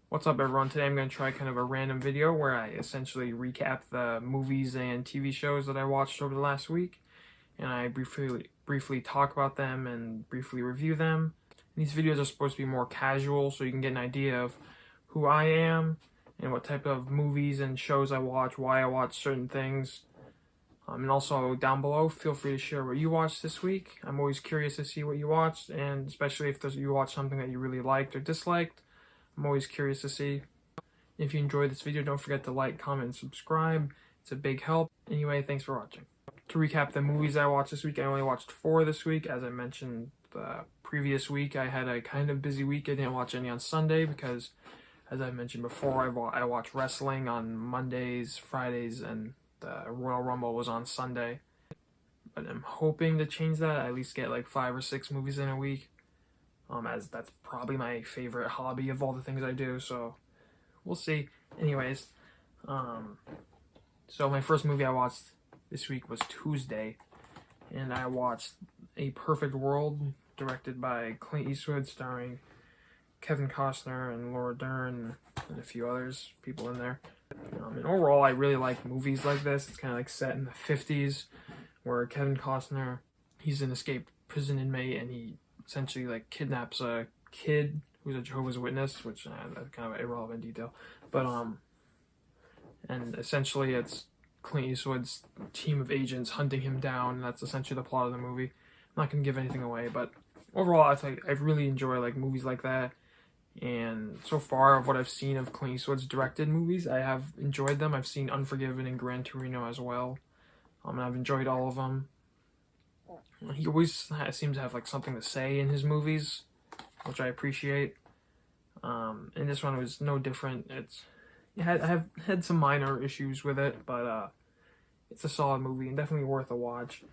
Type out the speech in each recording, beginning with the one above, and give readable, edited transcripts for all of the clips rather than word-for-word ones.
What's up, everyone? Today I'm going to try kind of a random video where I essentially recap the movies and TV shows that I watched over the last week, and I briefly talk about them and briefly review them. And these videos are supposed to be more casual, so you can get an idea of who I am and what type of movies and shows I watch, why I watch certain things. And also down below, feel free to share what you watched this week. I'm always curious to see what you watched, and especially if you watched something that you really liked or disliked. I'm always curious to see. If you enjoyed this video, don't forget to like, comment, and subscribe. It's a big help. Anyway, thanks for watching. To recap the movies I watched this week, I only watched 4 this week. As I mentioned the previous week, I had a kind of busy week. I didn't watch any on Sunday because, as I mentioned before, I watch wrestling on Mondays, Fridays, and the Royal Rumble was on Sunday. But I'm hoping to change that, at least get like 5 or 6 movies in a week. As that's probably my favorite hobby of all the things I do, so we'll see. Anyways, so my first movie I watched this week was Tuesday, and I watched A Perfect World, directed by Clint Eastwood, starring Kevin Costner and Laura Dern and a few others, people in there. And overall, I really like movies like this. It's kind of like set in the 50s, where Kevin Costner, he's an escaped prison inmate, and he essentially like kidnaps a kid who's a Jehovah's Witness, which that's kind of an irrelevant detail, but and essentially it's Clint Eastwood's team of agents hunting him down, and that's essentially the plot of the movie. I'm not gonna give anything away, but overall I really enjoy like movies like that, and so far of what I've seen of Clint Eastwood's directed movies, I have enjoyed them. I've seen Unforgiven and Gran Torino as well, and I've enjoyed all of them. He always seems to have like something to say in his movies, which I appreciate. And this one was no different. I have had some minor issues with it, but it's a solid movie and definitely worth a watch.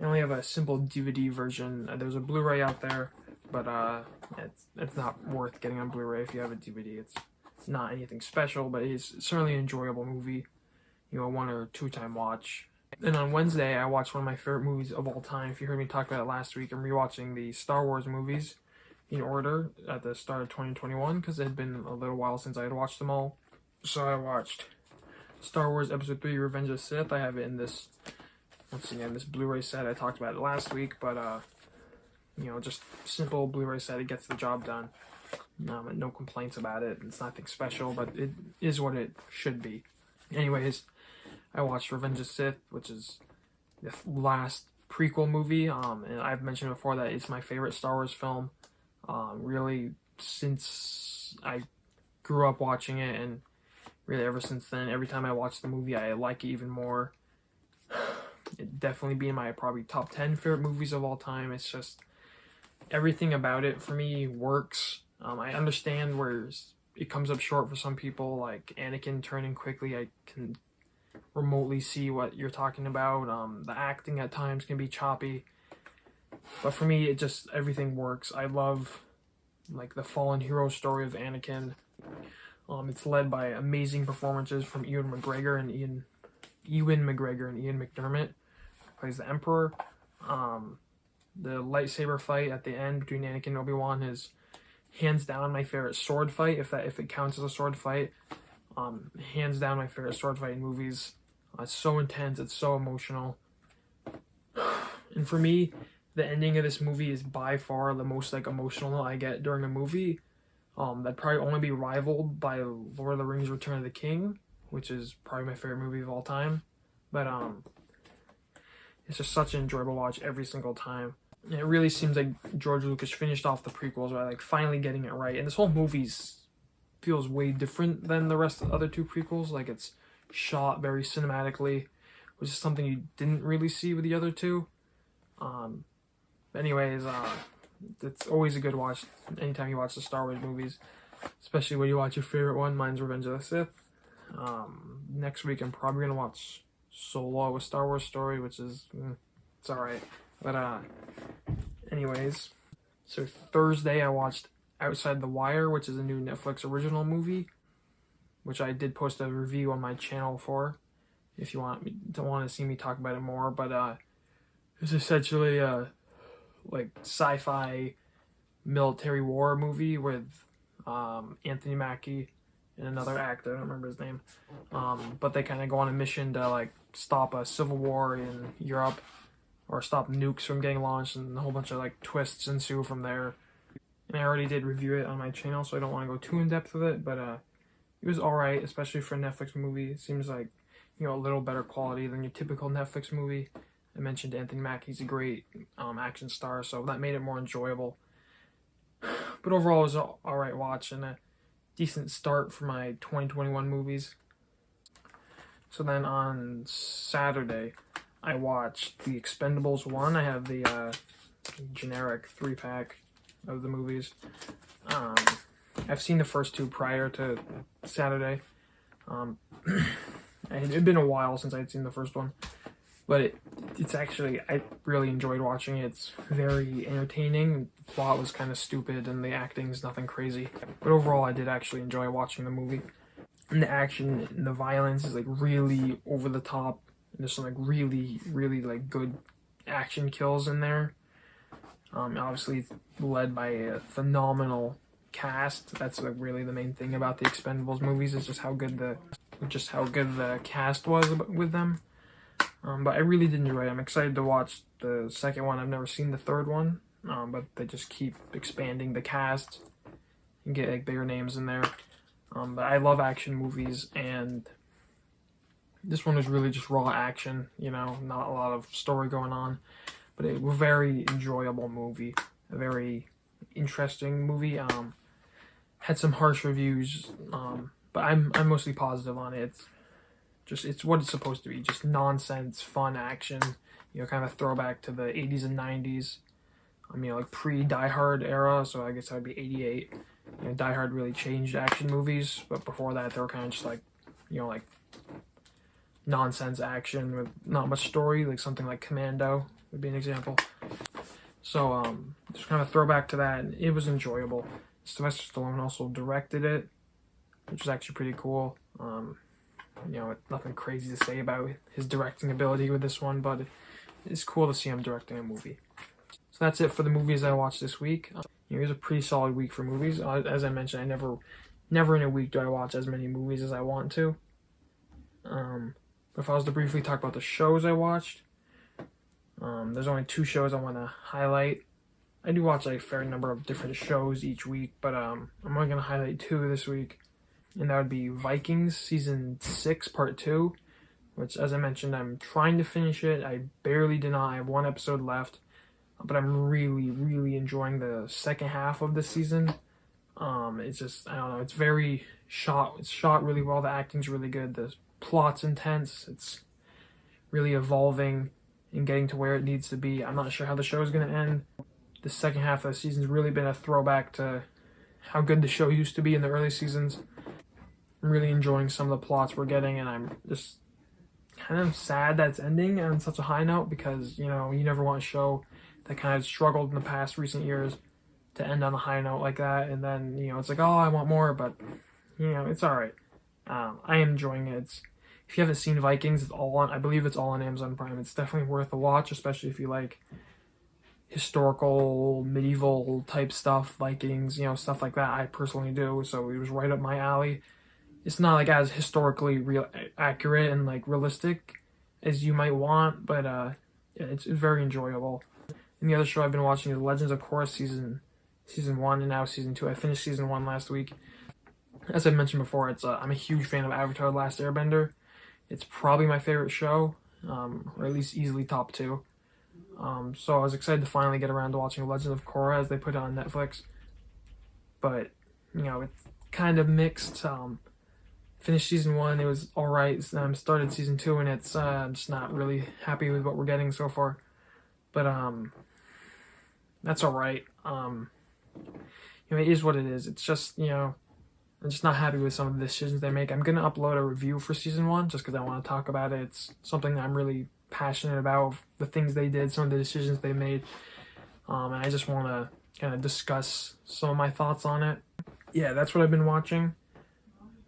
I only have a simple DVD version. There's a Blu-ray out there, but it's not worth getting on Blu-ray if you have a DVD. It's not anything special, but it's certainly an enjoyable movie. You know, 1 or 2 time watch. And on Wednesday, I watched one of my favorite movies of all time. If you heard me talk about it last week, I'm rewatching the Star Wars movies in order at the start of 2021 because it had been a little while since I had watched them all. So I watched Star Wars Episode 3: Revenge of the Sith. I have it in this, once again, this Blu-ray set. I talked about it last week, but you know, just simple Blu-ray set. It gets the job done. No complaints about it. It's nothing special, but it is what it should be. Anyways, I watched Revenge of the Sith, which is the last prequel movie, and I've mentioned before that it's my favorite Star Wars film, really since I grew up watching it, and really ever since then. Every time I watch the movie, I like it even more. It'd definitely be in my probably top 10 favorite movies of all time. It's just, everything about it for me works. I understand where it comes up short for some people, like Anakin turning quickly. I can remotely see what you're talking about. The acting at times can be choppy, but for me, it just, everything works. I love like the fallen hero story of Anakin. It's led by amazing performances from Ewan McGregor and Ian McDermott, who plays the Emperor. The lightsaber fight at the end between Anakin and Obi-Wan is hands down my favorite sword fight, if it counts as a sword fight. Hands down my favorite sword fight in movies. It's so intense, it's so emotional. And for me, the ending of this movie is by far the most like emotional I get during a movie. That'd probably only be rivaled by Lord of the Rings: Return of the King, which is probably my favorite movie of all time. But it's just such an enjoyable watch every single time. And it really seems like George Lucas finished off the prequels by like finally getting it right. And this whole movie feels way different than the rest of the other 2 prequels. Like, it's shot very cinematically, which is something you didn't really see with the other 2. But anyways, it's always a good watch anytime you watch the Star Wars movies, especially when you watch your favorite one. Mine's Revenge of the Sith. Next week I'm probably gonna watch Solo: A Star Wars Story, which is it's alright. But anyways, so Thursday I watched Outside the Wire, which is a new Netflix original movie, which I did post a review on my channel for, if you want to see me talk about it more. But it's essentially like sci-fi military war movie with Anthony Mackie and another actor, I don't remember his name. But they kind of go on a mission to like stop a civil war in Europe, or stop nukes from getting launched, and a whole bunch of like twists ensue from there. And I already did review it on my channel, so I don't want to go too in depth with it, but it was alright, especially for a Netflix movie. It seems like, you know, a little better quality than your typical Netflix movie. I mentioned Anthony Mackie's a great action star, so that made it more enjoyable. But overall, it was an alright watch and a decent start for my 2021 movies. So then on Saturday, I watched The Expendables 1. I have the generic 3-pack of the movies. I've seen the first two prior to Saturday. It had been a while since I'd seen the first one, but it's actually, I really enjoyed watching it. It's very entertaining. The plot was kind of stupid and the acting is nothing crazy, but overall I did actually enjoy watching the movie. And the action and the violence is like really over the top, and there's some like really like good action kills in there. Obviously it's led by a phenomenal cast. That's like really the main thing about the Expendables movies, is just how good the cast was with them. But I really did enjoy it. I'm excited to watch the second one. I've never seen the third one, but they just keep expanding the cast and get like bigger names in there. But I love action movies, and this one was really just raw action, you know, not a lot of story going on, but it was a very enjoyable movie, a very interesting movie. Had some harsh reviews, but I'm mostly positive on it. It's what it's supposed to be, just nonsense, fun action, you know, kind of throwback to the 80s and 90s. You know, like pre-Die Hard era, so I guess that would be 88. You know, Die Hard really changed action movies, but before that they were kind of just like, you know, like nonsense action with not much story, like something like Commando would be an example. So just kind of throwback to that, and it was enjoyable. Sylvester Stallone also directed it, which was actually pretty cool. You know, nothing crazy to say about his directing ability with this one, but it's cool to see him directing a movie. So that's it for the movies I watched this week. It was a pretty solid week for movies. As I mentioned, I never in a week do I watch as many movies as I want to. But if I was to briefly talk about the shows I watched, there's only 2 shows I want to highlight. I do watch like a fair number of different shows each week, but I'm only going to highlight 2 this week. And that would be Vikings Season 6 Part 2, which, as I mentioned, I'm trying to finish it. I barely did not. I have 1 episode left, but I'm really enjoying the second half of the season. It's just, I don't know, it's shot really well. The acting's really good. The plot's intense. It's really evolving and getting to where it needs to be. I'm not sure how the show is going to end. The second half of the season's really been a throwback to how good the show used to be in the early seasons. I'm really enjoying some of the plots we're getting, and I'm just kind of sad that it's ending on such a high note, because, you know, you never want a show that kind of struggled in the past recent years to end on a high note like that, and then, you know, it's like, oh, I want more, but, you know, it's alright. I am enjoying it. If you haven't seen Vikings, I believe it's all on Amazon Prime. It's definitely worth a watch, especially if you like historical, medieval type stuff, Vikings, you know, stuff like that. I personally do, so it was right up my alley. It's not like as historically accurate and like realistic as you might want, but yeah, it's very enjoyable. And the other show I've been watching is Legends of Korra season 1 and now season 2. I finished season 1 last week. As I mentioned before, I'm a huge fan of Avatar: The Last Airbender. It's probably my favorite show, or at least easily top 2. So I was excited to finally get around to watching Legends of Korra as they put it on Netflix. But, you know, it's kind of mixed. Finished season 1, it was alright. Started season 2, and it's I'm just not really happy with what we're getting so far. But that's alright. You know, it is what it is. It's just, you know, I'm just not happy with some of the decisions they make. I'm gonna upload a review for season 1 just because I want to talk about it. It's something that I'm really passionate about, the things they did, some of the decisions they made, and I just want to kind of discuss some of my thoughts on it. Yeah, that's what I've been watching.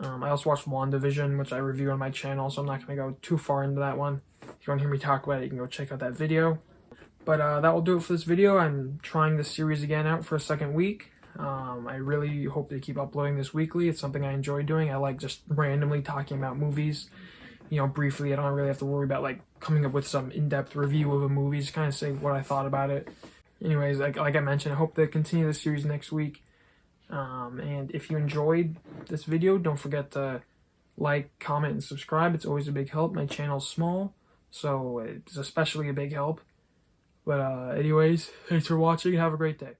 I also watched WandaVision, which I review on my channel, so I'm not going to go too far into that one. If you want to hear me talk about it, you can go check out that video. But that will do it for this video. I'm trying this series again out for a second week. I really hope they keep uploading this weekly. It's something I enjoy doing. I like just randomly talking about movies, briefly. I don't really have to worry about like coming up with some in-depth review of a movie. Just kind of say what I thought about it. Anyways, like I mentioned, I hope they continue the series next week. And if you enjoyed this video, don't forget to like, comment, and subscribe. It's always a big help. My channel's small, so it's especially a big help. But anyways, thanks for watching. Have a great day.